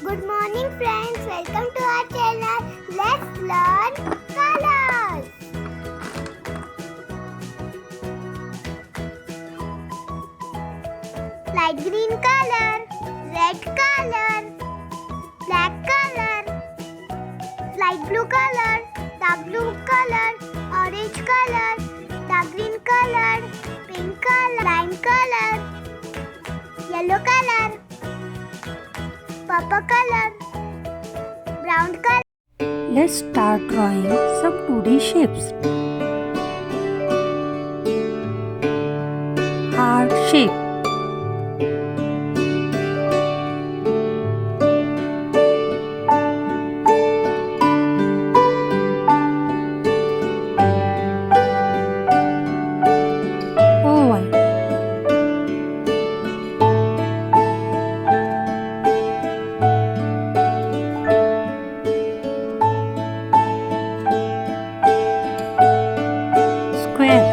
Good morning friends, welcome to our channel. Let's learn colors. Light green color, red color, black color, light blue color, dark blue color, orange color, dark green color, pink color, lime color, yellow color, purple color, brown color. Let's start drawing some 2D shapes. Heart shape. Oval. Square.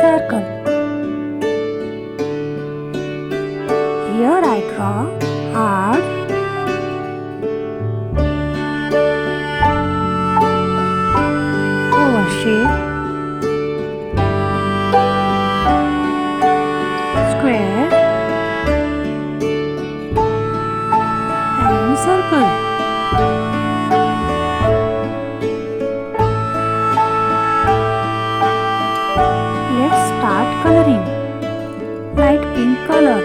Circle. Here I draw heart, oval shape, square, and circle. Let's start coloring. Light pink color.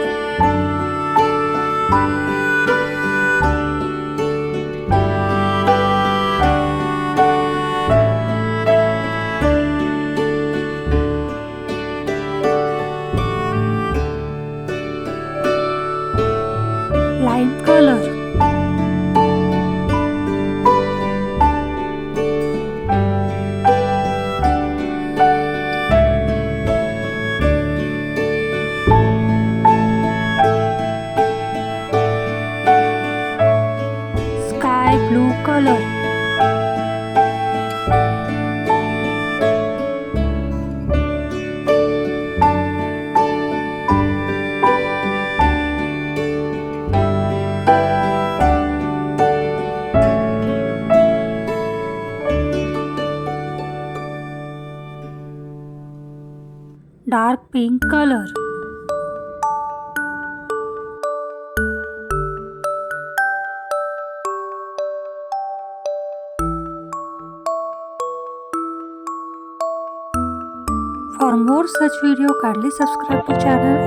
Lime color. Sky blue color. Dark pink color. For more such video, kindly subscribe to channel